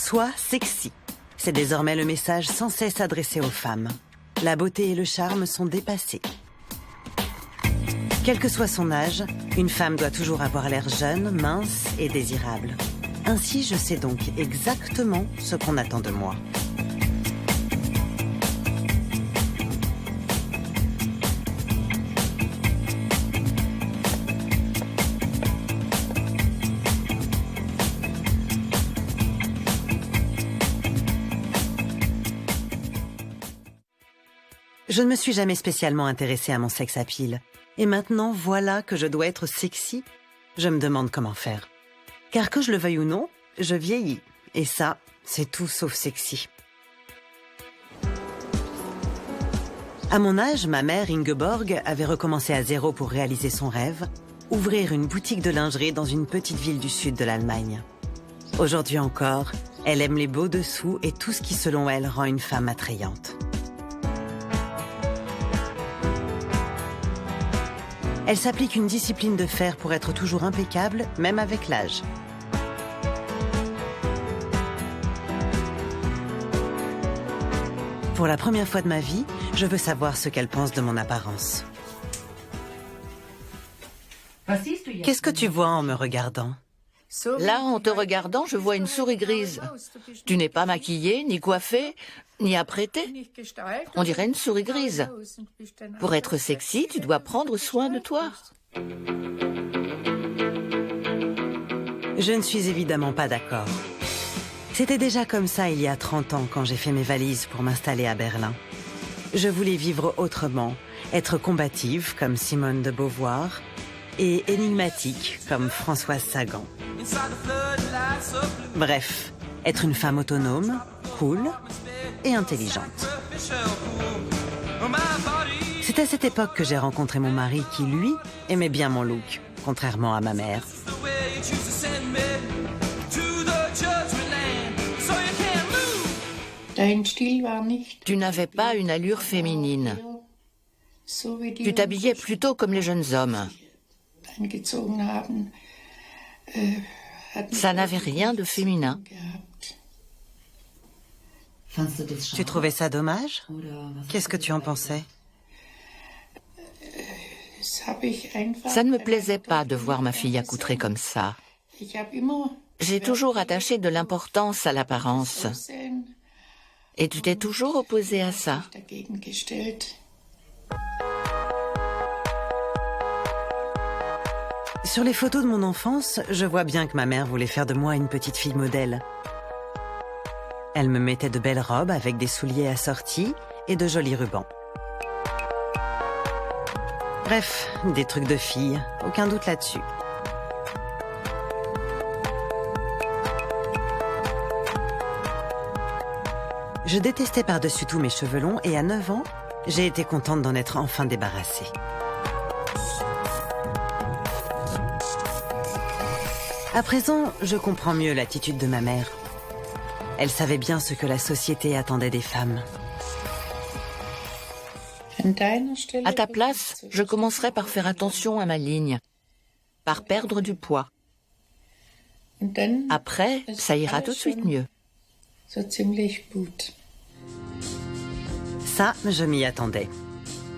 Sois sexy. C'est désormais le message sans cesse adressé aux femmes. La beauté et le charme sont dépassés. Quel que soit son âge, une femme doit toujours avoir l'air jeune, mince et désirable. Ainsi, je sais donc exactement ce qu'on attend de moi. Je ne me suis jamais spécialement intéressée à mon sex appeal. Et maintenant, voilà que je dois être sexy. Je me demande comment faire. Car que je le veuille ou non, je vieillis. Et ça, c'est tout sauf sexy. À mon âge, ma mère, Ingeborg, avait recommencé à zéro pour réaliser son rêve, ouvrir une boutique de lingerie dans une petite ville du sud de l'Allemagne. Aujourd'hui encore, elle aime les beaux dessous et tout ce qui, selon elle, rend une femme attrayante. Elle s'applique une discipline de fer pour être toujours impeccable, même avec l'âge. Pour la première fois de ma vie, je veux savoir ce qu'elle pense de mon apparence. Qu'est-ce que tu vois en me regardant ? Là, en te regardant, je vois une souris grise. Tu n'es pas maquillée, ni coiffée, ni apprêtée. On dirait une souris grise. Pour être sexy, tu dois prendre soin de toi. Je ne suis évidemment pas d'accord. C'était déjà comme ça il y a 30 ans quand j'ai fait mes valises pour m'installer à Berlin. Je voulais vivre autrement, être combative comme Simone de Beauvoir et énigmatique comme Françoise Sagan. Bref, être une femme autonome, cool et intelligente. C'est à cette époque que j'ai rencontré mon mari qui, lui, aimait bien mon look, contrairement à ma mère. Tu n'avais pas une allure féminine. Tu t'habillais plutôt comme les jeunes hommes. Ça n'avait rien de féminin. Tu trouvais ça dommage ? Qu'est-ce que tu en pensais ? Ça ne me plaisait pas de voir ma fille accoutrée comme ça. J'ai toujours attaché de l'importance à l'apparence. Et tu t'es toujours opposée à ça. Sur les photos de mon enfance, je vois bien que ma mère voulait faire de moi une petite fille modèle. Elle me mettait de belles robes avec des souliers assortis et de jolis rubans. Bref, des trucs de fille, aucun doute là-dessus. Je détestais par-dessus tout mes cheveux longs et à 9 ans, j'ai été contente d'en être enfin débarrassée. À présent, je comprends mieux l'attitude de ma mère. Elle savait bien ce que la société attendait des femmes. À ta place, je commencerai par faire attention à ma ligne, par perdre du poids. Après, ça ira tout de suite mieux. Ça, je m'y attendais.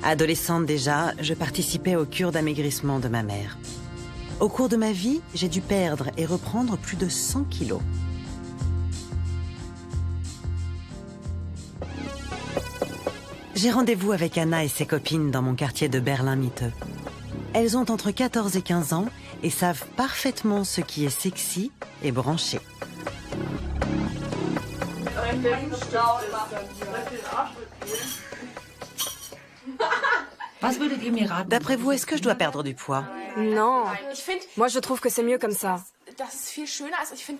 Adolescente déjà, je participais aux cures d'amaigrissement de ma mère. Au cours de ma vie, j'ai dû perdre et reprendre plus de 100 kilos. J'ai rendez-vous avec Anna et ses copines dans mon quartier de Berlin-Mitte. Elles ont entre 14 et 15 ans et savent parfaitement ce qui est sexy et branché. D'après vous, est-ce que je dois perdre du poids ? Non, moi je trouve que c'est mieux comme ça.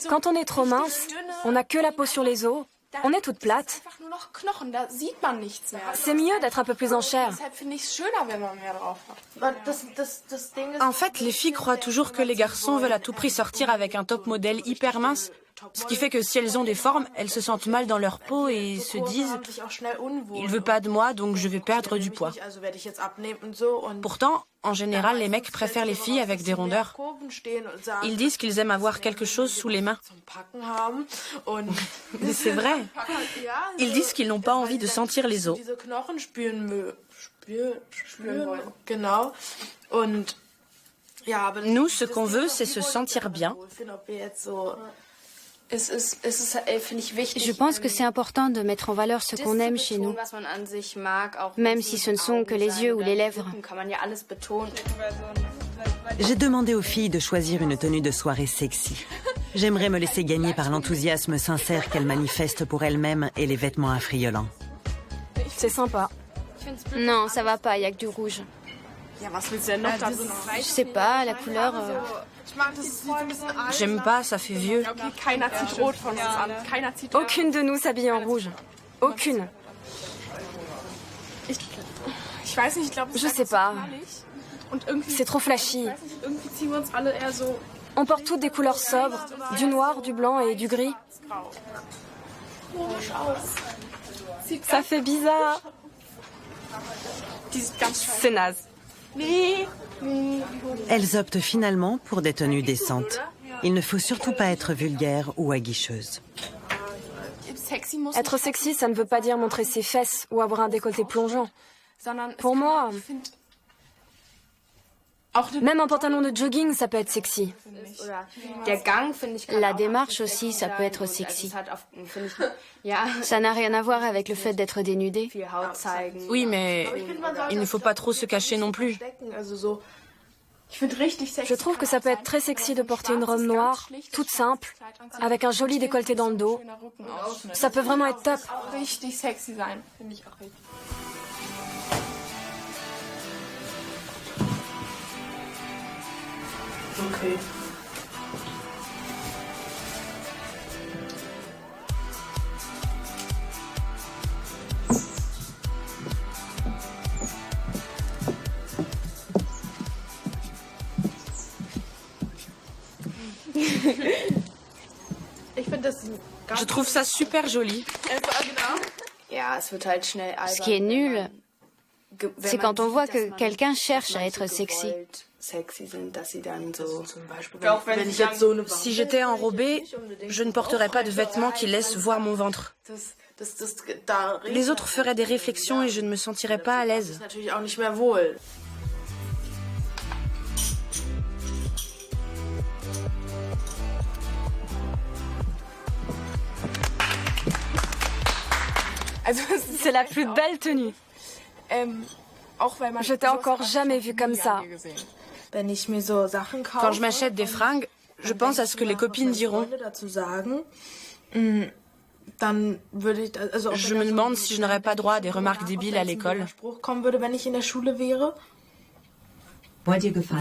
Quand on est trop mince, on n'a que la peau sur les os, on est toute plate. C'est mieux d'être un peu plus en chair. En fait, les filles croient toujours que les garçons veulent à tout prix sortir avec un top modèle hyper mince Ce qui fait que si elles ont des formes, elles se sentent mal dans leur peau et se disent « Il veut pas de moi, donc je vais perdre du poids ». Pourtant, en général, les mecs préfèrent les filles avec des rondeurs. Ils disent qu'ils aiment avoir quelque chose sous les mains. Mais c'est vrai. Ils disent qu'ils n'ont pas envie de sentir les os. Nous, ce qu'on veut, c'est se sentir bien. Je pense que c'est important de mettre en valeur ce qu'on aime chez nous, même si ce ne sont que les yeux ou les lèvres. J'ai demandé aux filles de choisir une tenue de soirée sexy. J'aimerais me laisser gagner par l'enthousiasme sincère qu'elles manifestent pour elles-mêmes et les vêtements affriolants. C'est sympa. Non, ça va pas, il y a que du rouge. Je sais pas, la couleur... J'aime pas, ça fait vieux. Aucune de nous s'habille en rouge. Aucune. Je sais pas. C'est trop flashy. On porte toutes des couleurs sobres, du noir, du blanc et du gris. Ça fait bizarre. C'est naze. Elles optent finalement pour des tenues décentes. Il ne faut surtout pas être vulgaire ou aguicheuse. Être sexy, ça ne veut pas dire montrer ses fesses ou avoir un décolleté plongeant. Pour moi, même un pantalon de jogging, ça peut être sexy. La démarche aussi, ça peut être sexy. Ça n'a rien à voir avec le fait d'être dénudé. Oui, mais il ne faut pas trop se cacher non plus. Je trouve que ça peut être très sexy de porter une robe noire, toute simple, avec un joli décolleté dans le dos. Ça peut vraiment être top. Okay. Je trouve ça super joli. Ce qui est nul, c'est quand on voit que quelqu'un cherche à être sexy. Si j'étais enrobée, je ne porterais pas de vêtements qui laissent voir mon ventre. Les autres feraient des réflexions et je ne me sentirais pas à l'aise. C'est la plus belle tenue. Je t'ai encore jamais vue comme ça. Quand je m'achète des fringues, je pense à ce que les copines diront. Je me demande si je n'aurais pas droit à des remarques débiles à l'école. Vous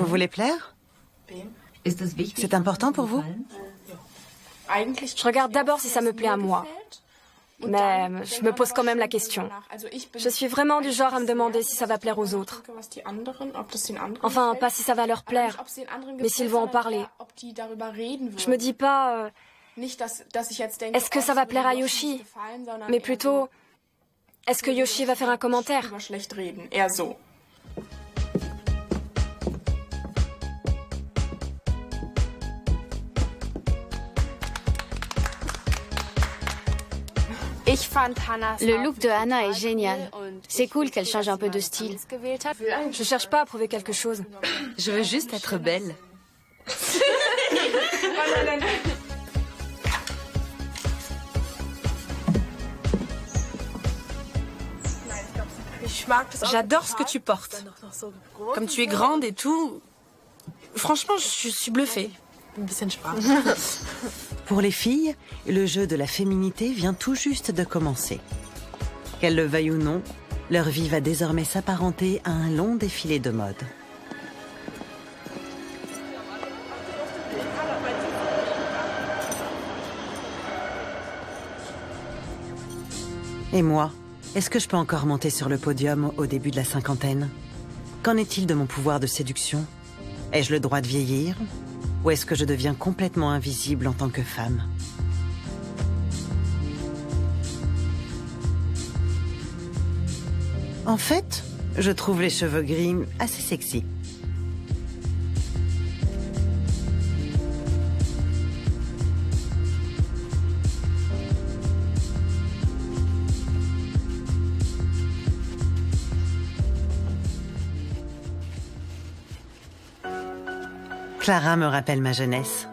voulez plaire? C'est important pour vous? Je regarde d'abord si ça me plaît à moi. Mais je me pose quand même la question. Je suis vraiment du genre à me demander si ça va plaire aux autres. Enfin, pas si ça va leur plaire, mais s'ils vont en parler. Je me dis pas est-ce que ça va plaire à Yoshi, mais plutôt est-ce que Yoshi va faire un commentaire. Le look de Hannah est génial. C'est cool qu'elle change un peu de style. Je cherche pas à prouver quelque chose. Je veux juste être belle. J'adore ce que tu portes. Comme tu es grande et tout, franchement, je suis bluffée. Pour les filles, le jeu de la féminité vient tout juste de commencer. Qu'elles le veuillent ou non, leur vie va désormais s'apparenter à un long défilé de mode. Et moi, est-ce que je peux encore monter sur le podium au début de la cinquantaine? Qu'en est-il de mon pouvoir de séduction? Ai-je le droit de vieillir? Ou est-ce que je deviens complètement invisible en tant que femme? En fait, je trouve les cheveux gris assez sexy. Clara me rappelle ma jeunesse.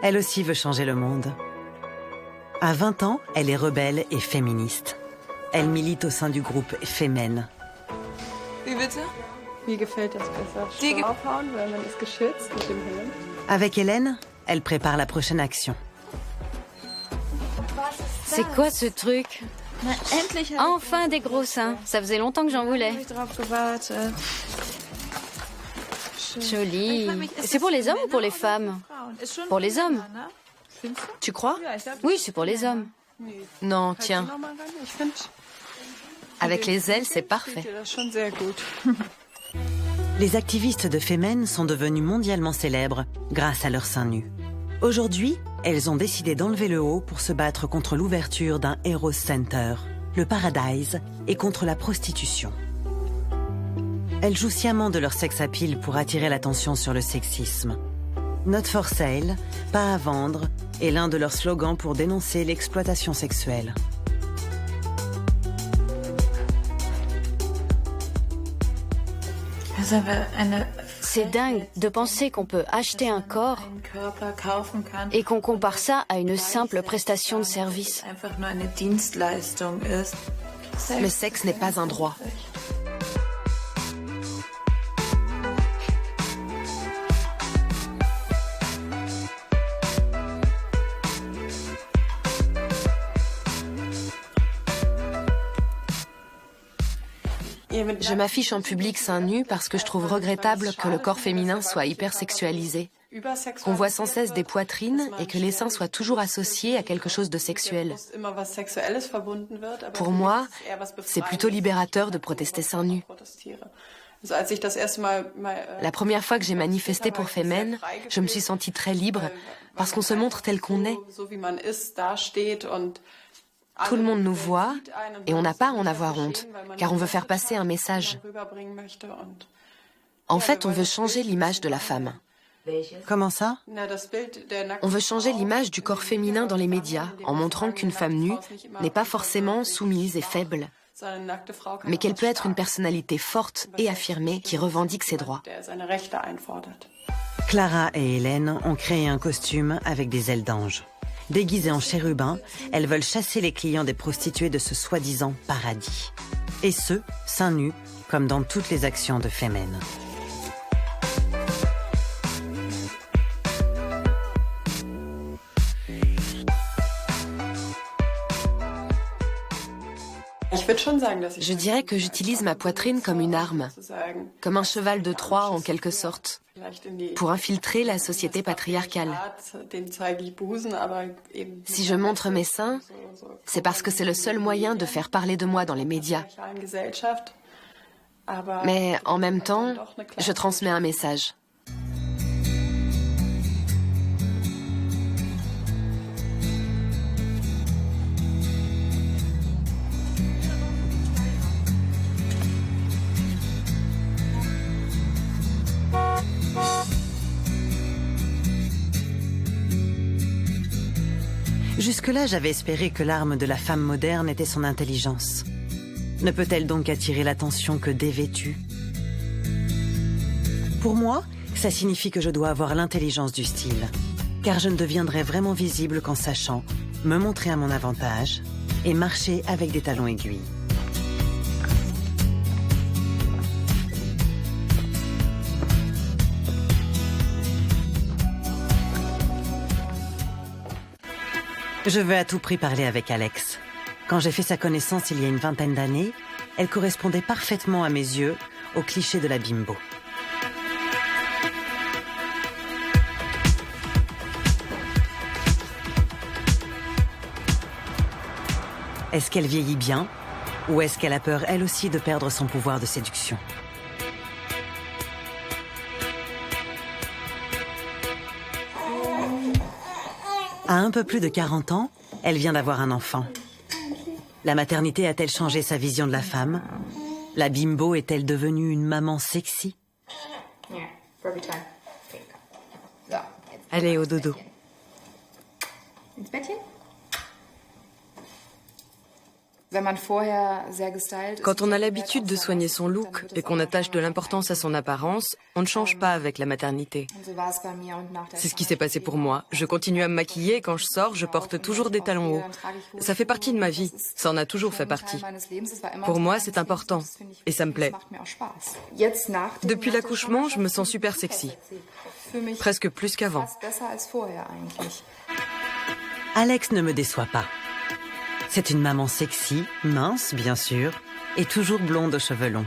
Elle aussi veut changer le monde. À 20 ans, elle est rebelle et féministe. Elle milite au sein du groupe Femen. Avec Hélène, elle prépare la prochaine action. C'est quoi ce truc? Enfin des gros seins. Ça faisait longtemps que j'en voulais. Joli. C'est pour les hommes ou pour les femmes? Pour les hommes. Tu crois? Oui, c'est pour les hommes. Non, tiens. Avec les ailes, c'est parfait. Les activistes de Femen sont devenues mondialement célèbres grâce à leurs seins nus. Aujourd'hui, elles ont décidé d'enlever le haut pour se battre contre l'ouverture d'un Eros Center, le Paradise, et contre la prostitution. Elles jouent sciemment de leur sex appeal pour attirer l'attention sur le sexisme. Not for sale, pas à vendre, est l'un de leurs slogans pour dénoncer l'exploitation sexuelle. C'est dingue de penser qu'on peut acheter un corps et qu'on compare ça à une simple prestation de service. Le sexe n'est pas un droit. Je m'affiche en public seins nus parce que je trouve regrettable que le corps féminin soit hyper sexualisé. Qu'on voit sans cesse des poitrines et que les seins soient toujours associés à quelque chose de sexuel. Pour moi, c'est plutôt libérateur de protester seins nus. La première fois que j'ai manifesté pour Femen, je me suis sentie très libre parce qu'on se montre tel qu'on est. Tout le monde nous voit et on n'a pas à en avoir honte, car on veut faire passer un message. En fait, on veut changer l'image de la femme. Comment ça? On veut changer l'image du corps féminin dans les médias, en montrant qu'une femme nue n'est pas forcément soumise et faible, mais qu'elle peut être une personnalité forte et affirmée qui revendique ses droits. Clara et Hélène ont créé un costume avec des ailes d'ange. Déguisées en chérubins, elles veulent chasser les clients des prostituées de ce soi-disant paradis. Et ce, seins nus, comme dans toutes les actions de Femen. Je dirais que j'utilise ma poitrine comme une arme, comme un cheval de Troie en quelque sorte, pour infiltrer la société patriarcale. Si je montre mes seins, c'est parce que c'est le seul moyen de faire parler de moi dans les médias. Mais en même temps, je transmets un message. Jusque-là, j'avais espéré que l'arme de la femme moderne était son intelligence. Ne peut-elle donc attirer l'attention que dévêtue? Pour moi, ça signifie que je dois avoir l'intelligence du style, car je ne deviendrai vraiment visible qu'en sachant me montrer à mon avantage et marcher avec des talons aiguilles. Je veux à tout prix parler avec Alex. Quand j'ai fait sa connaissance il y a une vingtaine d'années, elle correspondait parfaitement à mes yeux au cliché de la bimbo. Est-ce qu'elle vieillit bien? Ou est-ce qu'elle a peur, elle aussi, de perdre son pouvoir de séduction? À un peu plus de 40 ans, elle vient d'avoir un enfant. La maternité a-t-elle changé sa vision de la femme? La bimbo est-elle devenue une maman sexy? Allez, au dodo. Quand on a l'habitude de soigner son look et qu'on attache de l'importance à son apparence, on ne change pas avec la maternité. C'est ce qui s'est passé pour moi. Je continue à me maquiller et quand je sors, je porte toujours des talons hauts. Ça fait partie de ma vie. Ça en a toujours fait partie. Pour moi, c'est important et ça me plaît. Depuis l'accouchement, je me sens super sexy. Presque plus qu'avant. Alex ne me déçoit pas. C'est une maman sexy, mince bien sûr, et toujours blonde aux cheveux longs.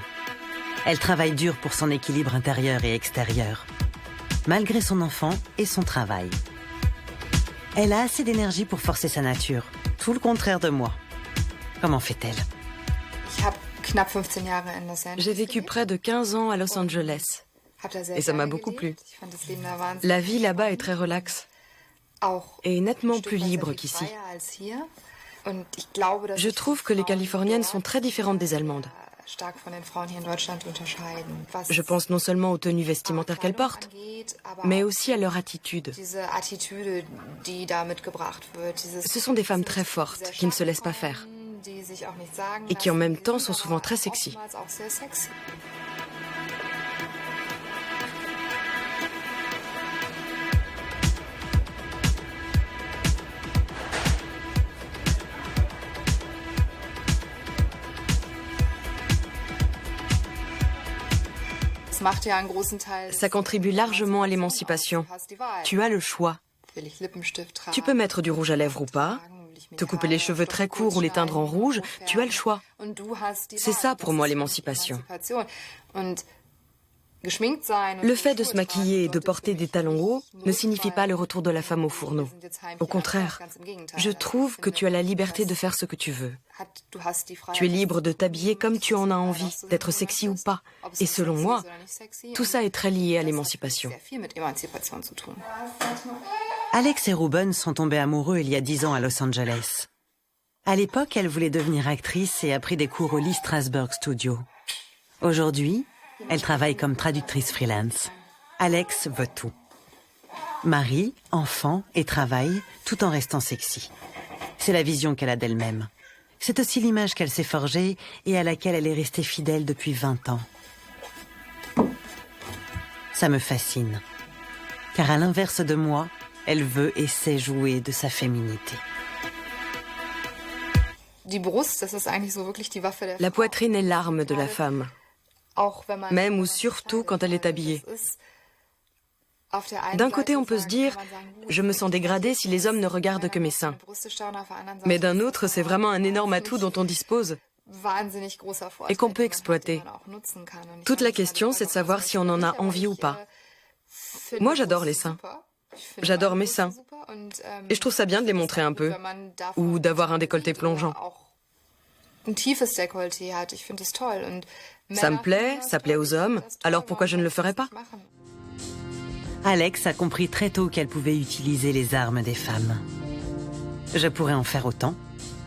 Elle travaille dur pour son équilibre intérieur et extérieur, malgré son enfant et son travail. Elle a assez d'énergie pour forcer sa nature, tout le contraire de moi. Comment fait-elle? J'ai vécu près de 15 ans à Los Angeles et ça m'a beaucoup plu. La vie là-bas est très relaxe et nettement plus libre qu'ici. Je trouve que les Californiennes sont très différentes des Allemandes. Je pense non seulement aux tenues vestimentaires qu'elles portent, mais aussi à leur attitude. Ce sont des femmes très fortes, qui ne se laissent pas faire, et qui en même temps sont souvent très sexy. Ça contribue largement à l'émancipation. Tu as le choix. Tu peux mettre du rouge à lèvres ou pas, te couper les cheveux très courts ou les teindre en rouge, tu as le choix. C'est ça pour moi l'émancipation. Le fait de se maquiller et de porter des talons hauts ne signifie pas le retour de la femme au fourneau. Au contraire, je trouve que tu as la liberté de faire ce que tu veux. Tu es libre de t'habiller comme tu en as envie, d'être sexy ou pas. Et selon moi, tout ça est très lié à l'émancipation. Alex et Ruben sont tombés amoureux il y a 10 ans à Los Angeles. À l'époque, elle voulait devenir actrice et a pris des cours au Lee Strasberg Studio. Aujourd'hui, elle travaille comme traductrice freelance. Alex veut tout. Mari, enfant et travail, tout en restant sexy. C'est la vision qu'elle a d'elle-même. C'est aussi l'image qu'elle s'est forgée et à laquelle elle est restée fidèle depuis 20 ans. Ça me fascine. Car à l'inverse de moi, elle veut et sait jouer de sa féminité. La poitrine est l'arme de la femme. Même ou surtout quand elle est habillée. D'un côté, on peut se dire « je me sens dégradée si les hommes ne regardent que mes seins ». Mais d'un autre, c'est vraiment un énorme atout dont on dispose et qu'on peut exploiter. Toute la question, c'est de savoir si on en a envie ou pas. Moi, j'adore les seins. J'adore mes seins. Et je trouve ça bien de les montrer un peu. Ou d'avoir un décolleté plongeant. Ça me plaît, ça plaît aux hommes, alors pourquoi je ne le ferais pas? Alex a compris très tôt qu'elle pouvait utiliser les armes des femmes. Je pourrais en faire autant.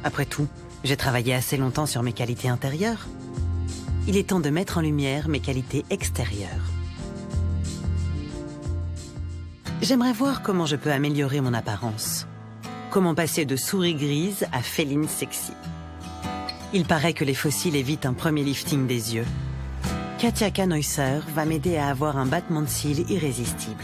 Après tout, j'ai travaillé assez longtemps sur mes qualités intérieures. Il est temps de mettre en lumière mes qualités extérieures. J'aimerais voir comment je peux améliorer mon apparence. Comment passer de souris grise à féline sexy. Il paraît que les fossiles évitent un premier lifting des yeux. Katja Kneusser va m'aider à avoir un battement de cils irrésistible.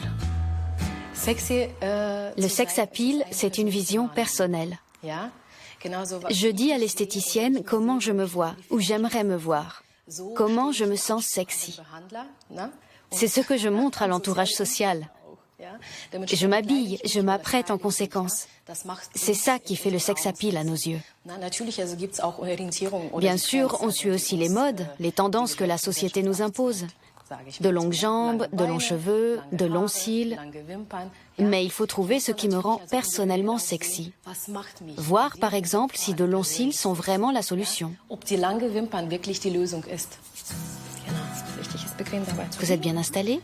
Le sex appeal, c'est une vision personnelle. Je dis à l'esthéticienne comment je me vois, ou j'aimerais me voir, comment je me sens sexy. C'est ce que je montre à l'entourage social. Je m'habille, je m'apprête en conséquence. C'est ça qui fait le sex appeal à nos yeux. Bien sûr, on suit aussi les modes, les tendances que la société nous impose. De longues jambes, de longs cheveux, de longs cils. Mais il faut trouver ce qui me rend personnellement sexy. Voir, par exemple, si de longs cils sont vraiment la solution. Vous êtes bien installé?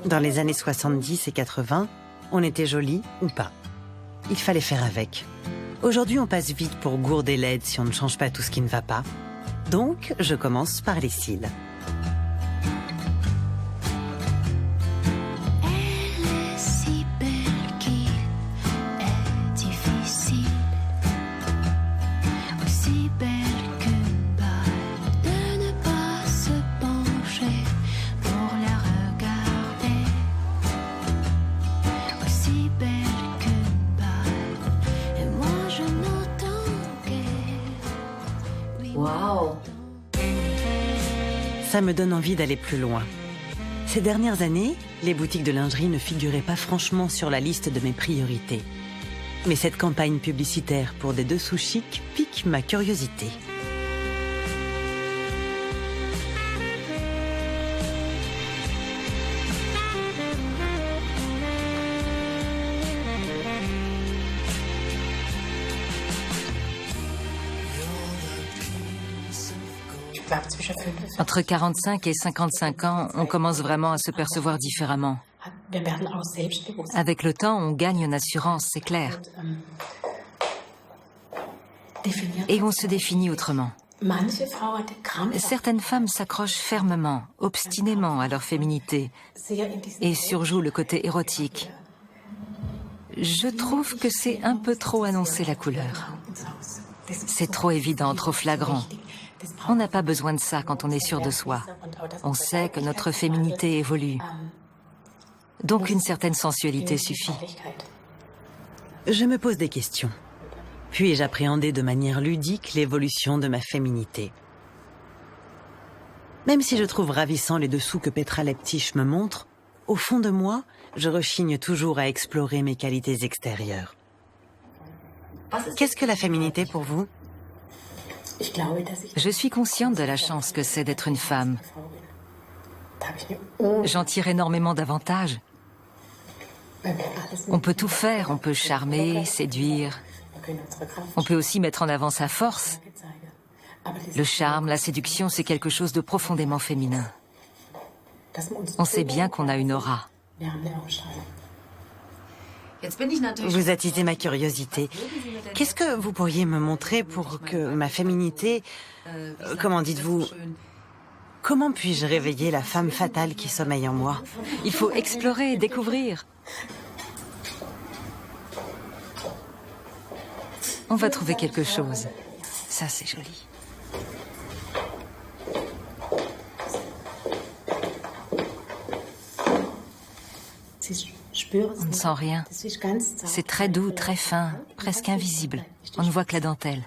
Dans les années 70 et 80, on était jolie ou pas. Il fallait faire avec. Aujourd'hui, on passe vite pour gourder l'aide si on ne change pas tout ce qui ne va pas. Donc, je commence par les cils. Ça me donne envie d'aller plus loin. Ces dernières années, les boutiques de lingerie ne figuraient pas franchement sur la liste de mes priorités. Mais cette campagne publicitaire pour des dessous chics pique ma curiosité. Entre 45 et 55 ans, on commence vraiment à se percevoir différemment. Avec le temps, on gagne en assurance, c'est clair. Et on se définit autrement. Certaines femmes s'accrochent fermement, obstinément à leur féminité et surjouent le côté érotique. Je trouve que c'est un peu trop annoncer la couleur. C'est trop évident, trop flagrant. On n'a pas besoin de ça quand on est sûr de soi. On sait que notre féminité évolue. Donc une certaine sensualité suffit. Je me pose des questions. Puis-je appréhender de manière ludique l'évolution de ma féminité? Même si je trouve ravissant les dessous que Petra Leptich me montre, au fond de moi, je rechigne toujours à explorer mes qualités extérieures. Qu'est-ce que la féminité pour vous? Je suis consciente de la chance que c'est d'être une femme. J'en tire énormément d'avantages. On peut tout faire, on peut charmer, séduire. On peut aussi mettre en avant sa force. Le charme, la séduction, c'est quelque chose de profondément féminin. On sait bien qu'on a une aura. Vous attisez ma curiosité. Qu'est-ce que vous pourriez me montrer pour que ma féminité... comment dites-vous? Comment puis-je réveiller la femme fatale qui sommeille en moi? Il faut explorer et découvrir. On va trouver quelque chose. Ça, c'est joli. On ne sent rien. C'est très doux, très fin, presque invisible. On ne voit que la dentelle.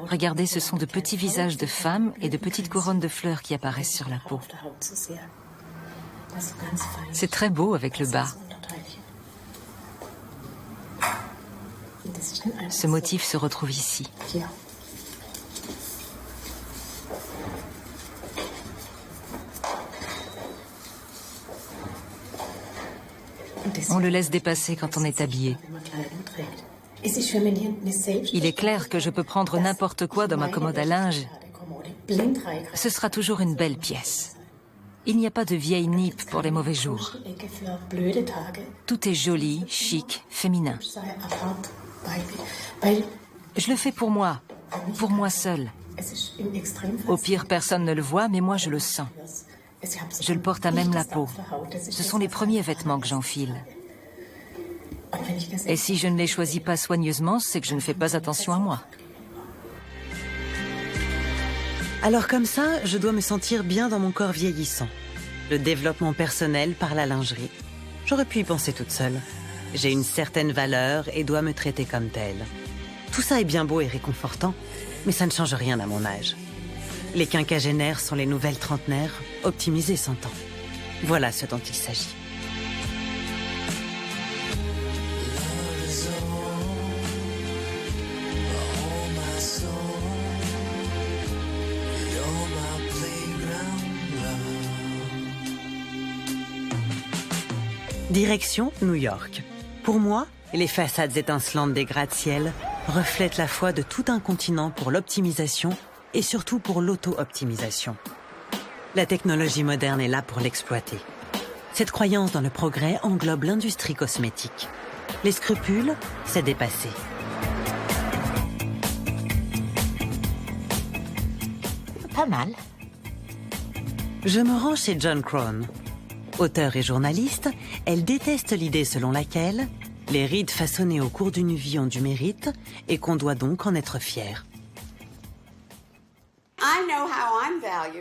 Regardez, ce sont de petits visages de femmes et de petites couronnes de fleurs qui apparaissent sur la peau. C'est très beau avec le bas. Ce motif se retrouve ici. On le laisse dépasser quand on est habillé. Il est clair que je peux prendre n'importe quoi dans ma commode à linge. Ce sera toujours une belle pièce. Il n'y a pas de vieille nippe pour les mauvais jours. Tout est joli, chic, féminin. Je le fais pour moi seule. Au pire, personne ne le voit, mais moi je le sens. Je le porte à même la peau. Ce sont les premiers vêtements que j'enfile. Et si je ne les choisis pas soigneusement, c'est que je ne fais pas attention à moi. Alors comme ça, je dois me sentir bien dans mon corps vieillissant. Le développement personnel par la lingerie. J'aurais pu y penser toute seule. J'ai une certaine valeur et dois me traiter comme telle. Tout ça est bien beau et réconfortant, mais ça ne change rien à mon âge. Les quinquagénaires sont les nouvelles trentenaires, optimisées 100 ans. Voilà ce dont il s'agit. Direction New York. Pour moi, les façades étincelantes des gratte-ciel reflètent la foi de tout un continent pour l'optimisation et surtout pour l'auto-optimisation. La technologie moderne est là pour l'exploiter. Cette croyance dans le progrès englobe l'industrie cosmétique. Les scrupules, c'est dépassé. pas mal. Je me rends chez John Crone. Auteur et journaliste, elle déteste l'idée selon laquelle les rides façonnées au cours d'une vie ont du mérite et qu'on doit donc en être fier.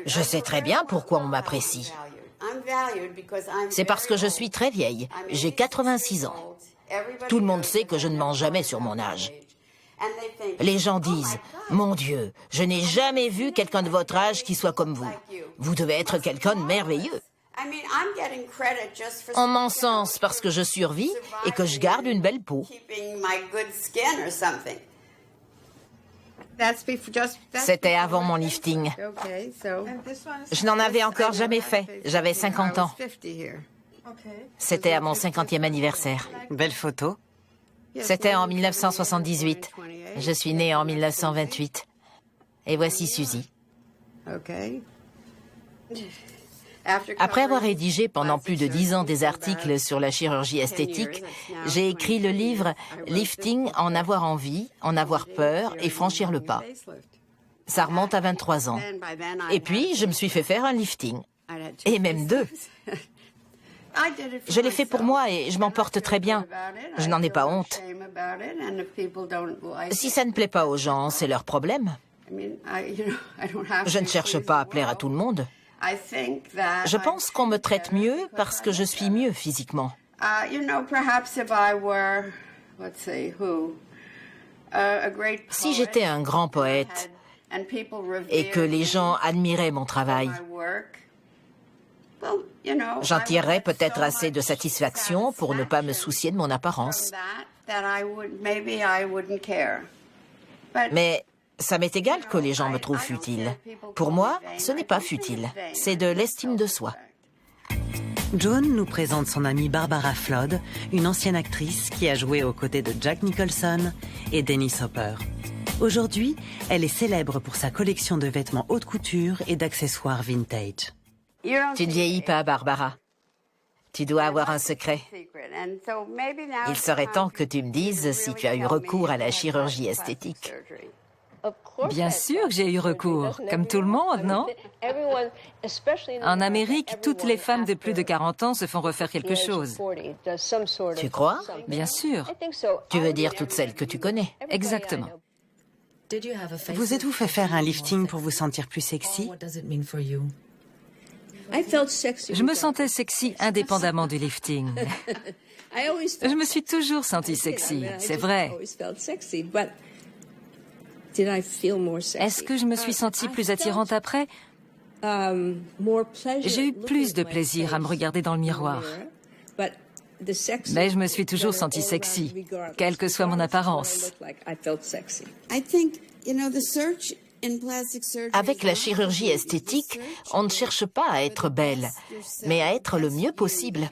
Je sais très bien pourquoi on m'apprécie. C'est parce que je suis très vieille. J'ai 86 ans. Tout le monde sait que je ne mens jamais sur mon âge. Les gens disent « Mon Dieu, je n'ai jamais vu quelqu'un de votre âge qui soit comme vous. Vous devez être quelqu'un de merveilleux. » On m'encense parce que je survis et que je garde une belle peau. C'était avant mon lifting. Je n'en avais encore jamais fait. J'avais 50 ans. C'était à mon 50e anniversaire. Belle photo. C'était en 1978. Je suis née en 1928. Et voici Suzy. Après avoir rédigé pendant plus de 10 ans des articles sur la chirurgie esthétique, j'ai écrit le livre « Lifting, en avoir envie, en avoir peur et franchir le pas ». Ça remonte à 23 ans. Et puis, je me suis fait faire un lifting. Et même 2. Je l'ai fait pour moi et je m'en porte très bien. Je n'en ai pas honte. Si ça ne plaît pas aux gens, c'est leur problème. Je ne cherche pas à plaire à tout le monde. Je pense qu'on me traite mieux parce que je suis mieux physiquement. Si j'étais un grand poète et que les gens admiraient mon travail, j'en tirerais peut-être assez de satisfaction pour ne pas me soucier de mon apparence. Mais ça m'est égal que les gens me trouvent futile. Pour moi, ce n'est pas futile. C'est de l'estime de soi. Joan nous présente son amie Barbara Flood, une ancienne actrice qui a joué aux côtés de Jack Nicholson et Dennis Hopper. Aujourd'hui, elle est célèbre pour sa collection de vêtements haute couture et d'accessoires vintage. Tu ne vieillis pas, Barbara. Tu dois avoir un secret. Il serait temps que tu me dises si tu as eu recours à la chirurgie esthétique. Bien sûr que j'ai eu recours, comme tout le monde, non? En Amérique, toutes les femmes de plus de 40 ans se font refaire quelque chose. Tu crois? Bien sûr. Tu veux dire toutes celles que tu connais? Exactement. Vous êtes-vous fait faire un lifting pour vous sentir plus sexy? Je me sentais sexy indépendamment du lifting. Je me suis toujours sentie sexy, c'est vrai. Est-ce que je me suis sentie plus attirante après? J'ai eu plus de plaisir à me regarder dans le miroir. Mais je me suis toujours sentie sexy, quelle que soit mon apparence. Avec la chirurgie esthétique, on ne cherche pas à être belle, mais à être le mieux possible.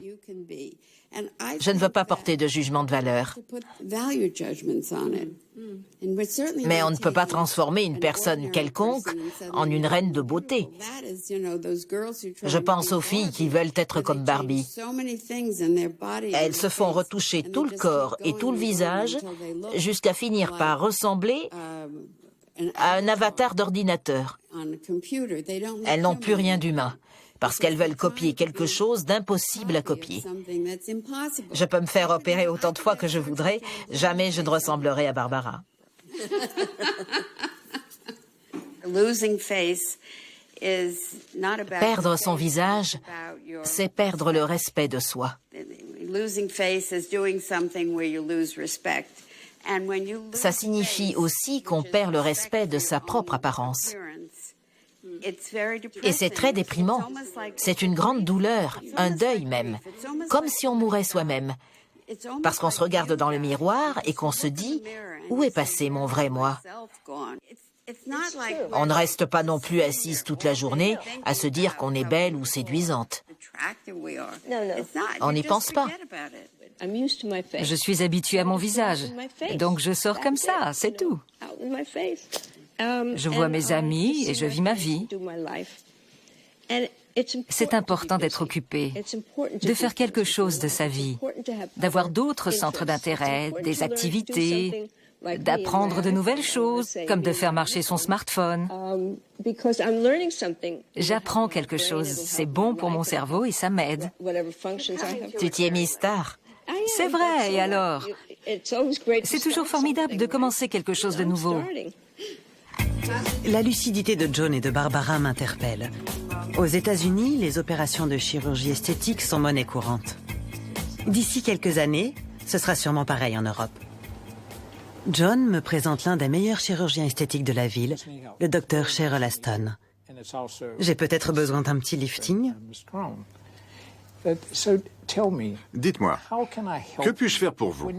Je ne veux pas porter de jugement de valeur. Mais on ne peut pas transformer une personne quelconque en une reine de beauté. Je pense aux filles qui veulent être comme Barbie. Elles se font retoucher tout le corps et tout le visage jusqu'à finir par ressembler à un avatar d'ordinateur. Elles n'ont plus rien d'humain, parce qu'elles veulent copier quelque chose d'impossible à copier. Je peux me faire opérer autant de fois que je voudrais, jamais je ne ressemblerai à Barbara. Perdre son visage, c'est perdre le respect de soi. Ça signifie aussi qu'on perd le respect de sa propre apparence. Et c'est très déprimant. C'est une grande douleur, un deuil même, comme si on mourait soi-même. Parce qu'on se regarde dans le miroir et qu'on se dit « Où est passé mon vrai moi ?» On ne reste pas non plus assise toute la journée à se dire qu'on est belle ou séduisante. On n'y pense pas. Je suis habituée à mon visage, donc je sors comme ça, c'est tout. Je vois mes amis et je vis ma vie. C'est important d'être occupé, de faire quelque chose de sa vie, d'avoir d'autres centres d'intérêt, des activités, d'apprendre de nouvelles choses, comme de faire marcher son smartphone. J'apprends quelque chose, c'est bon pour mon cerveau et ça m'aide. Tu t'y es mise tard. C'est vrai, et alors? C'est toujours formidable de commencer quelque chose de nouveau. La lucidité de John et de Barbara m'interpelle. Aux États-Unis, les opérations de chirurgie esthétique sont monnaie courante. D'ici quelques années, ce sera sûrement pareil en Europe. John me présente l'un des meilleurs chirurgiens esthétiques de la ville, le docteur Cheryl Aston. J'ai peut-être besoin d'un petit lifting. Dites-moi, que puis-je faire pour vous?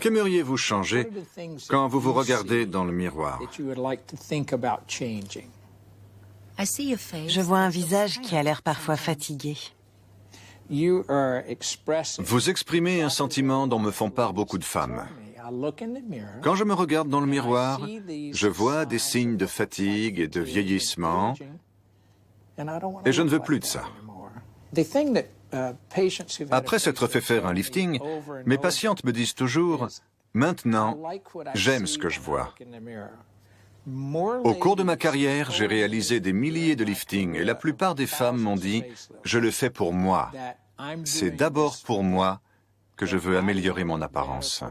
Qu'aimeriez-vous changer quand vous vous regardez dans le miroir? Je vois un visage qui a l'air parfois fatigué. Vous exprimez un sentiment dont me font part beaucoup de femmes. Quand je me regarde dans le miroir, je vois des signes de fatigue et de vieillissement, et je ne veux plus de ça. Après s'être fait faire un lifting, mes patientes me disent toujours « Maintenant, j'aime ce que je vois ». Au cours de ma carrière, j'ai réalisé des milliers de liftings et la plupart des femmes m'ont dit « Je le fais pour moi. C'est d'abord pour moi que je veux améliorer mon apparence. »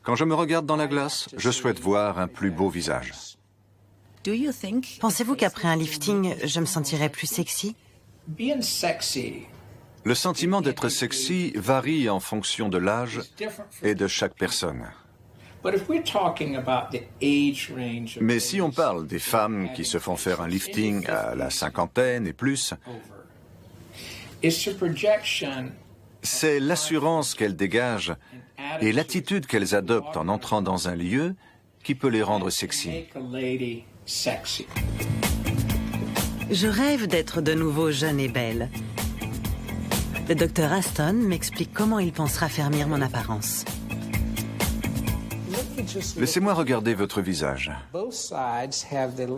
Quand je me regarde dans la glace, je souhaite voir un plus beau visage. Pensez-vous qu'après un lifting, je me sentirai plus sexy? Le sentiment d'être sexy varie en fonction de l'âge et de chaque personne. Mais si on parle des femmes qui se font faire un lifting à la cinquantaine et plus, c'est l'assurance qu'elles dégagent et l'attitude qu'elles adoptent en entrant dans un lieu qui peut les rendre sexy. Je rêve d'être de nouveau jeune et belle. Le docteur Aston m'explique comment il pense raffermir mon apparence. Laissez-moi regarder votre visage.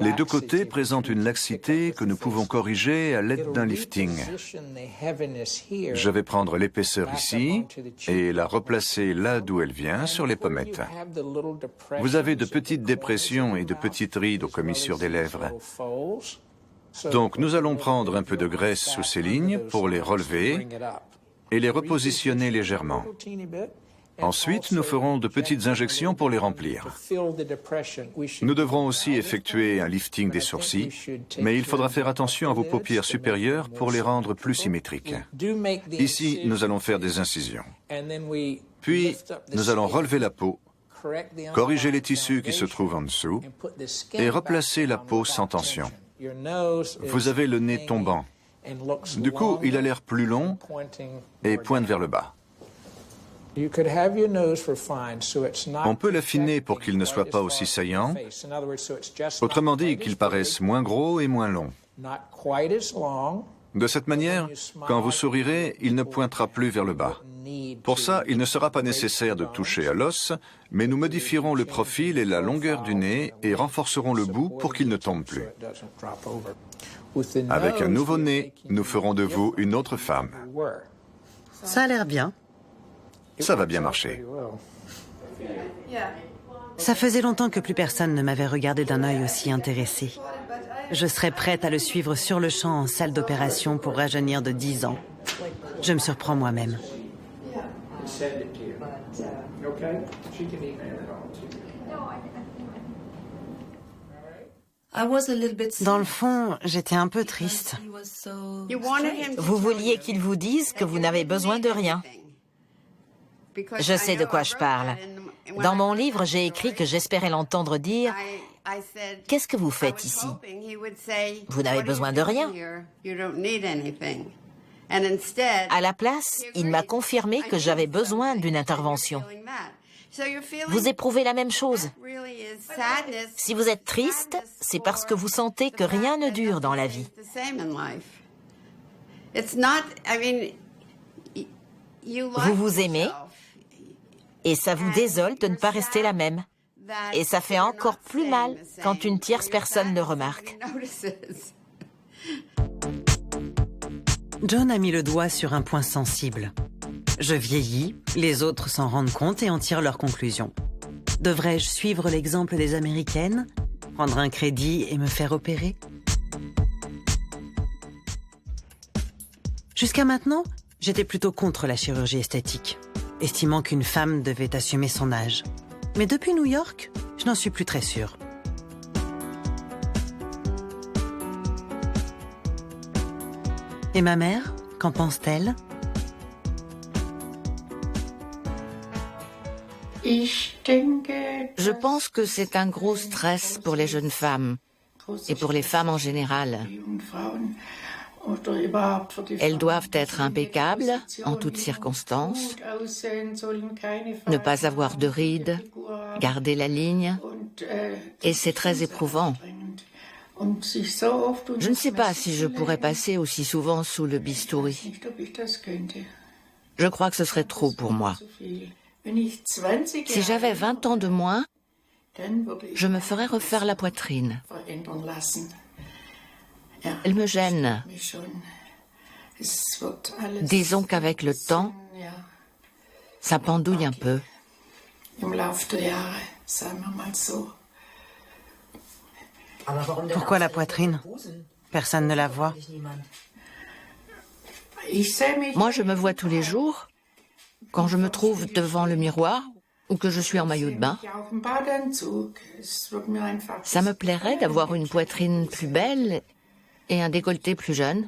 Les deux côtés présentent une laxité que nous pouvons corriger à l'aide d'un lifting. Je vais prendre l'épaisseur ici et la replacer là d'où elle vient, sur les pommettes. Vous avez de petites dépressions et de petites rides aux commissures des lèvres. Donc nous allons prendre un peu de graisse sous ces lignes pour les relever et les repositionner légèrement. Ensuite, nous ferons de petites injections pour les remplir. Nous devrons aussi effectuer un lifting des sourcils, mais il faudra faire attention à vos paupières supérieures pour les rendre plus symétriques. Ici, nous allons faire des incisions. Puis, nous allons relever la peau, corriger les tissus qui se trouvent en dessous et replacer la peau sans tension. Vous avez le nez tombant. Du coup, il a l'air plus long et pointe vers le bas. On peut l'affiner pour qu'il ne soit pas aussi saillant, autrement dit qu'il paraisse moins gros et moins long. De cette manière, quand vous sourirez, il ne pointera plus vers le bas. Pour ça, il ne sera pas nécessaire de toucher à l'os, mais nous modifierons le profil et la longueur du nez et renforcerons le bout pour qu'il ne tombe plus. Avec un nouveau nez, nous ferons de vous une autre femme. Ça a l'air bien. Ça va bien marcher. Ça faisait longtemps que plus personne ne m'avait regardé d'un œil aussi intéressé. Je serais prête à le suivre sur le champ en salle d'opération pour rajeunir de 10 ans. Je me surprends moi-même. Dans le fond, j'étais un peu triste. Vous vouliez qu'il vous dise que vous n'avez besoin de rien. Je sais de quoi je parle. Dans mon livre, j'ai écrit que j'espérais l'entendre dire « Qu'est-ce que vous faites ici? Vous n'avez besoin de rien. » À la place, il m'a confirmé que j'avais besoin d'une intervention. Vous éprouvez la même chose. Si vous êtes triste, c'est parce que vous sentez que rien ne dure dans la vie. Vous vous aimez et ça vous désole de ne pas rester la même. Et ça fait encore plus mal quand une tierce personne le remarque. John a mis le doigt sur un point sensible. Je vieillis, les autres s'en rendent compte et en tirent leurs conclusions. Devrais-je suivre l'exemple des Américaines, prendre un crédit et me faire opérer? Jusqu'à maintenant, j'étais plutôt contre la chirurgie esthétique, estimant qu'une femme devait assumer son âge. Mais depuis New York, je n'en suis plus très sûre. Et ma mère, qu'en pense-t-elle? Je pense que c'est un gros stress pour les jeunes femmes et pour les femmes en général. Elles doivent être impeccables en toutes circonstances, ne pas avoir de rides, garder la ligne, et c'est très éprouvant. Je ne sais pas si je pourrais passer aussi souvent sous le bistouri. Je crois que ce serait trop pour moi. Si j'avais 20 ans de moins, je me ferais refaire la poitrine. Elle me gêne. Disons qu'avec le temps, ça pendouille un peu. Pourquoi la poitrine? Personne ne la voit. Moi, je me vois tous les jours, quand je me trouve devant le miroir ou que je suis en maillot de bain. Ça me plairait d'avoir une poitrine plus belle et un décolleté plus jeune.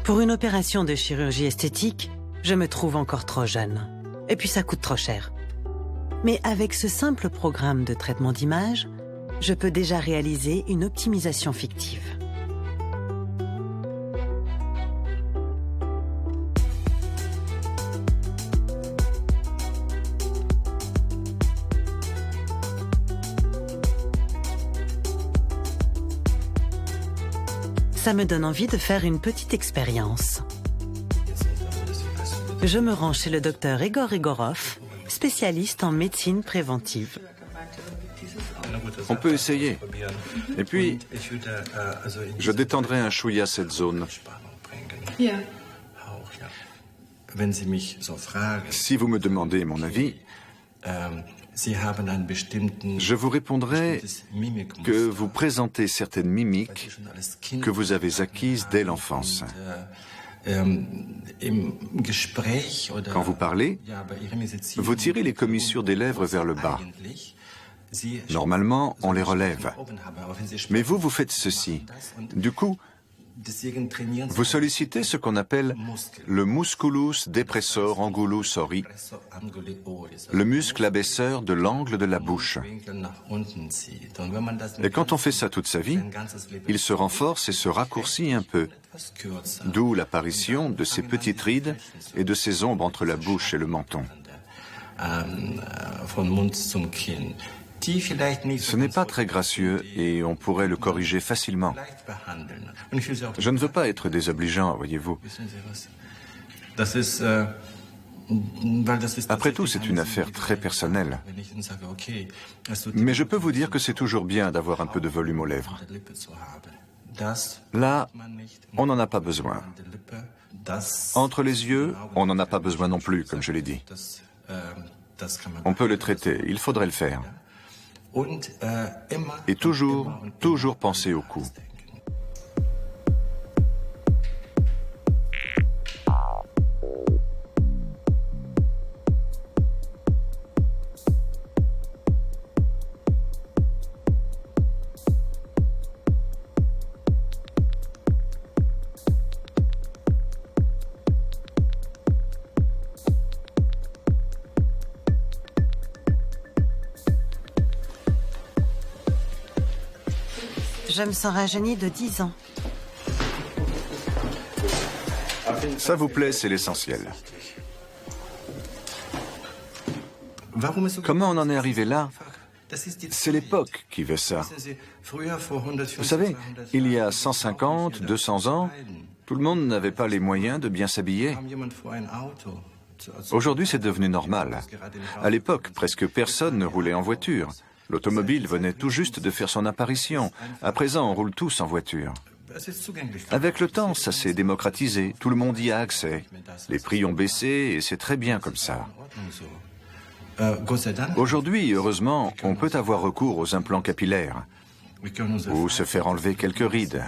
Pour une opération de chirurgie esthétique, je me trouve encore trop jeune. Et puis ça coûte trop cher. Mais avec ce simple programme de traitement d'image, je peux déjà réaliser une optimisation fictive. Ça me donne envie de faire une petite expérience. Je me rends chez le docteur Egor Egorov, spécialiste en médecine préventive. On peut essayer. Et puis, je détendrai un chouïa cette zone. Si vous me demandez mon avis, je vous répondrai que vous présentez certaines mimiques que vous avez acquises dès l'enfance. Quand vous parlez, vous tirez les commissures des lèvres vers le bas. Normalement, on les relève. Mais vous faites ceci. Du coup, vous sollicitez ce qu'on appelle le musculus depressor angulus ori, le muscle abaisseur de l'angle de la bouche. Et quand on fait ça toute sa vie, il se renforce et se raccourcit un peu, d'où l'apparition de ces petites rides et de ces ombres entre la bouche et le menton. Ce n'est pas très gracieux et on pourrait le corriger facilement. Je ne veux pas être désobligeant, voyez-vous. Après tout, c'est une affaire très personnelle. Mais je peux vous dire que c'est toujours bien d'avoir un peu de volume aux lèvres. Là, on n'en a pas besoin. Entre les yeux, on n'en a pas besoin non plus, comme je l'ai dit. On peut le traiter, il faudrait le faire. Et toujours penser au cou. Je me sens rajeunie de 10 ans. Ça vous plaît, c'est l'essentiel. Comment on en est arrivé là? C'est l'époque qui veut ça. Vous savez, il y a 150, 200 ans, tout le monde n'avait pas les moyens de bien s'habiller. Aujourd'hui, c'est devenu normal. À l'époque, presque personne ne roulait en voiture. L'automobile venait tout juste de faire son apparition. À présent, on roule tous en voiture. Avec le temps, ça s'est démocratisé. Tout le monde y a accès. Les prix ont baissé et c'est très bien comme ça. Aujourd'hui, heureusement, on peut avoir recours aux implants capillaires ou se faire enlever quelques rides.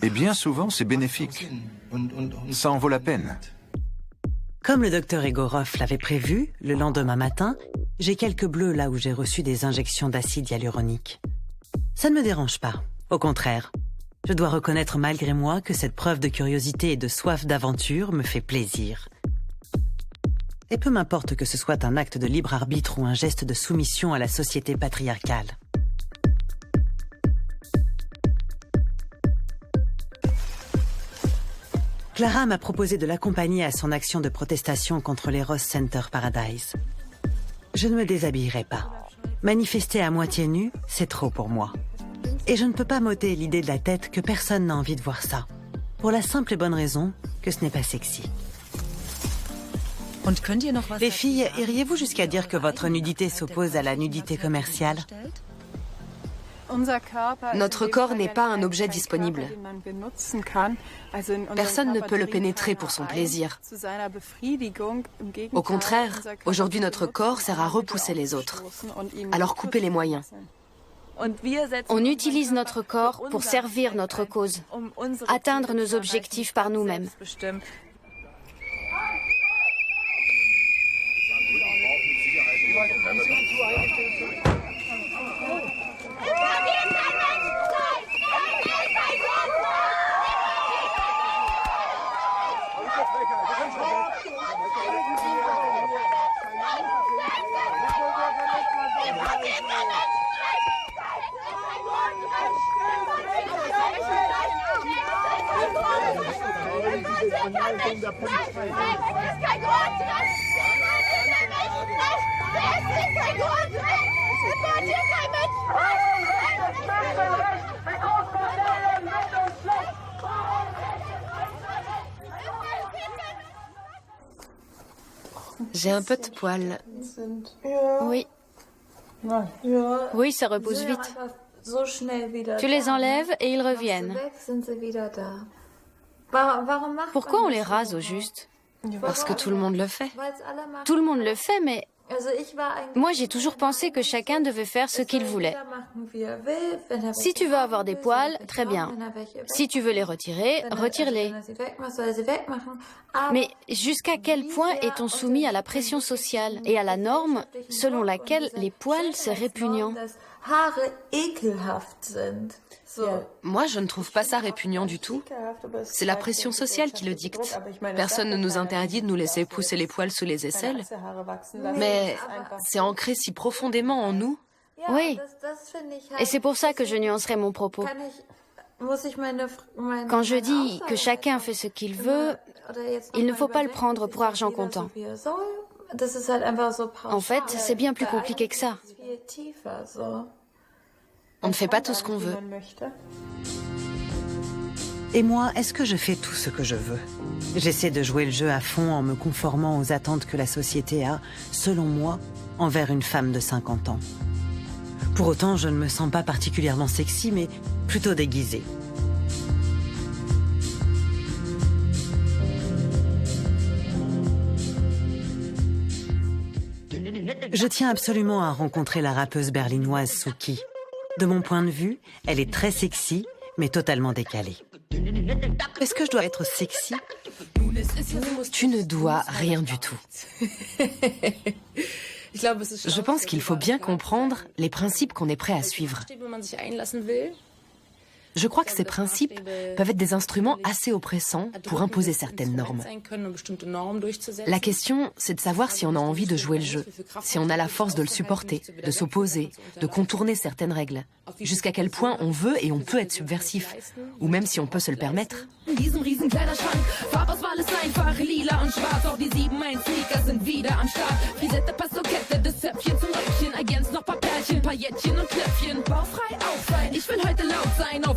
Et bien souvent, c'est bénéfique. Ça en vaut la peine. Comme le docteur Egorov l'avait prévu, le lendemain matin, j'ai quelques bleus là où j'ai reçu des injections d'acide hyaluronique. Ça ne me dérange pas. Au contraire, je dois reconnaître malgré moi que cette preuve de curiosité et de soif d'aventure me fait plaisir. Et peu m'importe que ce soit un acte de libre arbitre ou un geste de soumission à la société patriarcale. Clara m'a proposé de l'accompagner à son action de protestation contre les Ross Center Paradise. Je ne me déshabillerai pas. Manifester à moitié nue, c'est trop pour moi. Et je ne peux pas m'ôter l'idée de la tête que personne n'a envie de voir ça. Pour la simple et bonne raison que ce n'est pas sexy. Les filles, iriez-vous jusqu'à dire que votre nudité s'oppose à la nudité commerciale? Notre corps n'est pas un objet disponible. Personne ne peut le pénétrer pour son plaisir. Au contraire, aujourd'hui notre corps sert à repousser les autres. Alors coupez les moyens. On utilise notre corps pour servir notre cause, atteindre nos objectifs par nous-mêmes. J'ai un peu de poils. Oui. Oui, ça repousse vite. Tu les enlèves et ils reviennent. Pourquoi on les rase au juste? Parce que tout le monde le fait. Tout le monde le fait, mais moi j'ai toujours pensé que chacun devait faire ce qu'il voulait. Si tu veux avoir des poils, très bien. Si tu veux les retirer, retire-les. Mais jusqu'à quel point est-on soumis à la pression sociale et à la norme selon laquelle les poils c'est répugnant? Moi, je ne trouve pas ça répugnant du tout. C'est la pression sociale qui le dicte. Personne ne nous interdit de nous laisser pousser les poils sous les aisselles. Mais c'est ancré si profondément en nous. Oui. Et c'est pour ça que je nuancerai mon propos. Quand je dis que chacun fait ce qu'il veut, il ne faut pas le prendre pour argent comptant. En fait, c'est bien plus compliqué que ça. On ne fait pas tout ce qu'on veut. Et moi, est-ce que je fais tout ce que je veux? J'essaie de jouer le jeu à fond en me conformant aux attentes que la société a, selon moi, envers une femme de 50 ans. Pour autant, je ne me sens pas particulièrement sexy, mais plutôt déguisée. Je tiens absolument à rencontrer la rappeuse berlinoise Suki. De mon point de vue, elle est très sexy, mais totalement décalée. Est-ce que je dois être sexy? Tu ne dois rien du tout. Je pense qu'il faut bien comprendre les principes qu'on est prêt à suivre. Je crois que ces principes peuvent être des instruments assez oppressants pour imposer certaines normes. La question, c'est de savoir si on a envie de jouer le jeu, si on a la force de le supporter, de s'opposer, de contourner certaines règles, jusqu'à quel point on veut et on peut être subversif, ou même si on peut se le permettre.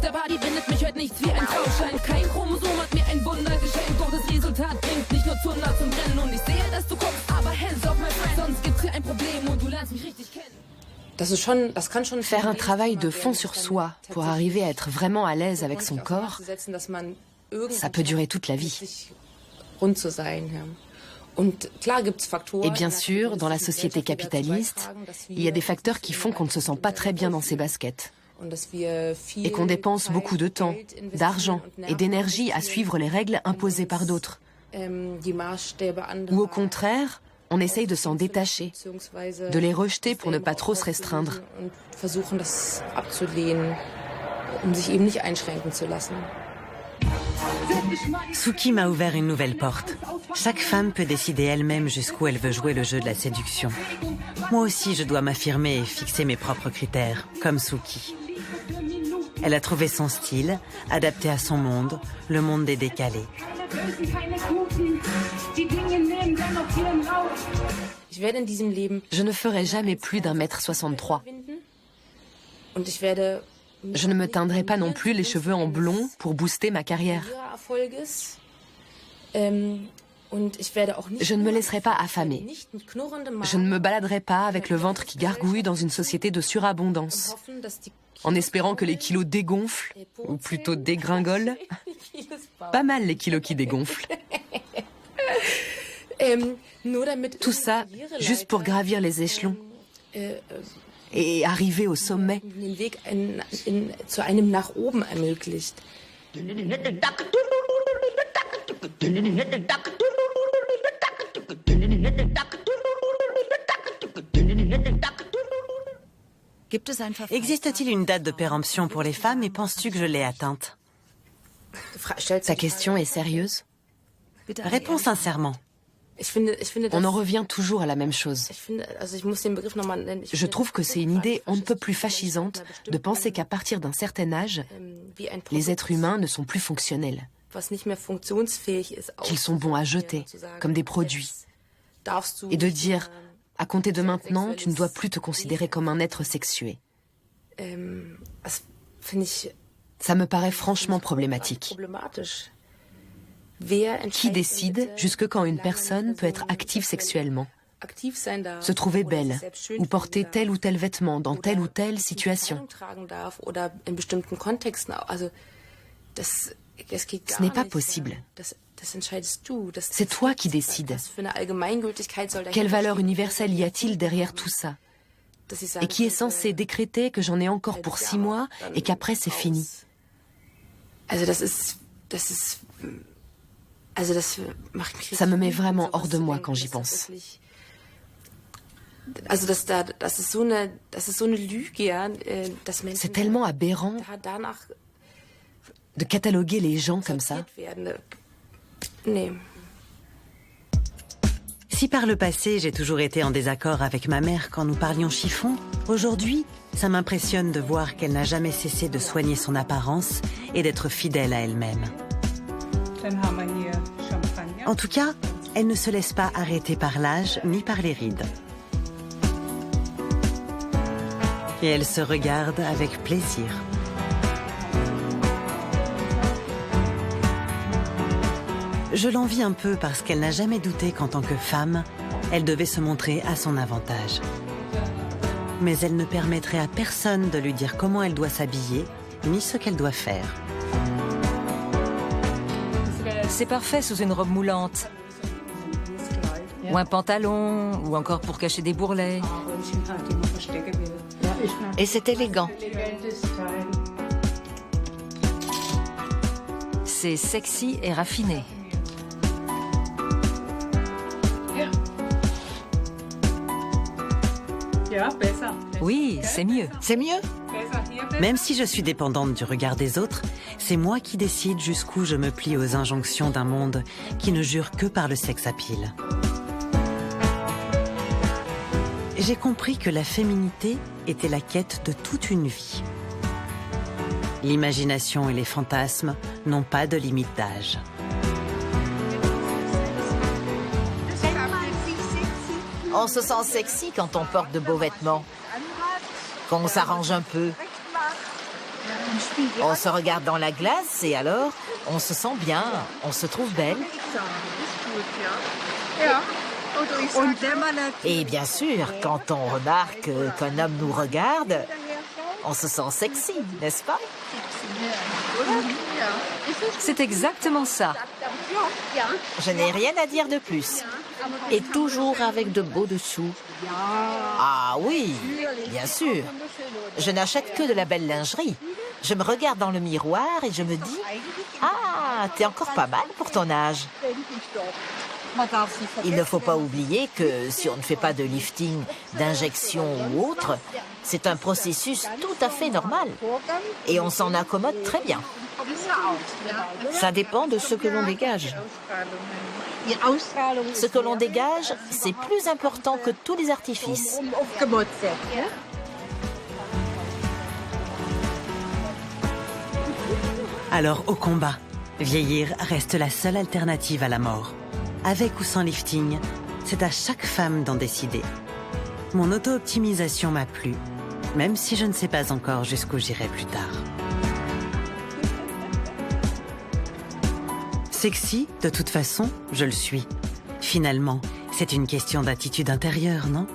Der Party bindet mich heute nichts wie ein Trauschein. Kein Chromosom hat mir ein Wunder geschenkt, doch das Resultat bringt nicht nur Zunder zum Brennen. Und ich sehe, dass du guckst, aber hands off my friend. Sonst gibt's hier ein Problem und du lernst mich richtig kennen. Faire un travail de fond sur soi pour arriver à être vraiment à l'aise avec son corps, ça peut durer toute la vie. Et bien sûr, dans la société capitaliste, il y a des facteurs qui font qu'on ne se sent pas très bien dans ses baskets. Et qu'on dépense beaucoup de temps, d'argent et d'énergie à suivre les règles imposées par d'autres. Ou au contraire, on essaye de s'en détacher, de les rejeter pour ne pas trop se restreindre. Suki m'a ouvert une nouvelle porte. Chaque femme peut décider elle-même jusqu'où elle veut jouer le jeu de la séduction. Moi aussi, je dois m'affirmer et fixer mes propres critères, comme Suki. Elle a trouvé son style, adapté à son monde, le monde des décalés. Je ne ferai jamais plus d'1,63 m. Je ne me teindrai pas non plus les cheveux en blond pour booster ma carrière. Je ne me laisserai pas affamer. Je ne me baladerai pas avec le ventre qui gargouille dans une société de surabondance, en espérant que les kilos dégonflent, ou plutôt dégringolent. Pas mal les kilos qui dégonflent. Tout ça, juste pour gravir les échelons et arriver au sommet. Existe-t-il une date de péremption pour les femmes et penses-tu que je l'ai atteinte? Ta question est sérieuse? Réponds sincèrement. On en revient toujours à la même chose. Je trouve que c'est une idée on ne peut plus fascisante de penser qu'à partir d'un certain âge, les êtres humains ne sont plus fonctionnels, qu'ils sont bons à jeter, comme des produits, et de dire, à compter de maintenant, tu ne dois plus te considérer comme un être sexué. Ça me paraît franchement problématique. Qui décide jusque quand une personne peut être active sexuellement, se trouver belle ou porter tel ou tel vêtement dans telle ou telle situation? Ce n'est pas possible. C'est toi qui décides. Quelle valeur universelle y a-t-il derrière tout ça? Et qui est censé décréter que j'en ai encore pour 6 mois et qu'après c'est fini? Ça me met vraiment hors de moi quand j'y pense. C'est tellement aberrant de cataloguer les gens comme ça. Si par le passé, j'ai toujours été en désaccord avec ma mère quand nous parlions chiffon, aujourd'hui, ça m'impressionne de voir qu'elle n'a jamais cessé de soigner son apparence et d'être fidèle à elle-même. En tout cas, elle ne se laisse pas arrêter par l'âge ni par les rides. Et elle se regarde avec plaisir. Je l'envie un peu parce qu'elle n'a jamais douté qu'en tant que femme, elle devait se montrer à son avantage. Mais elle ne permettrait à personne de lui dire comment elle doit s'habiller, ni ce qu'elle doit faire. C'est parfait sous une robe moulante. Ou un pantalon, ou encore pour cacher des bourrelets. Et c'est élégant. C'est sexy et raffiné. Oui, c'est mieux. C'est mieux? Même si je suis dépendante du regard des autres, c'est moi qui décide jusqu'où je me plie aux injonctions d'un monde qui ne jure que par le sex appeal. J'ai compris que la féminité était la quête de toute une vie. L'imagination et les fantasmes n'ont pas de limite d'âge. On se sent sexy quand on porte de beaux vêtements, quand on s'arrange un peu. On se regarde dans la glace et alors, on se sent bien, on se trouve belle. Et bien sûr, quand on remarque qu'un homme nous regarde, on se sent sexy, n'est-ce pas? C'est exactement ça. Je n'ai rien à dire de plus. Et toujours avec de beaux dessous. Ah oui, bien sûr. Je n'achète que de la belle lingerie. Je me regarde dans le miroir et je me dis « Ah, t'es encore pas mal pour ton âge ». Il ne faut pas oublier que si on ne fait pas de lifting, d'injection ou autre, c'est un processus tout à fait normal. Et on s'en accommode très bien. Ça dépend de ce que l'on dégage. Ce que l'on dégage, c'est plus important que tous les artifices. Alors au combat, vieillir reste la seule alternative à la mort. Avec ou sans lifting, c'est à chaque femme d'en décider. Mon auto-optimisation m'a plu, même si je ne sais pas encore jusqu'où j'irai plus tard. Sexy, de toute façon, je le suis. Finalement, c'est une question d'attitude intérieure, non ?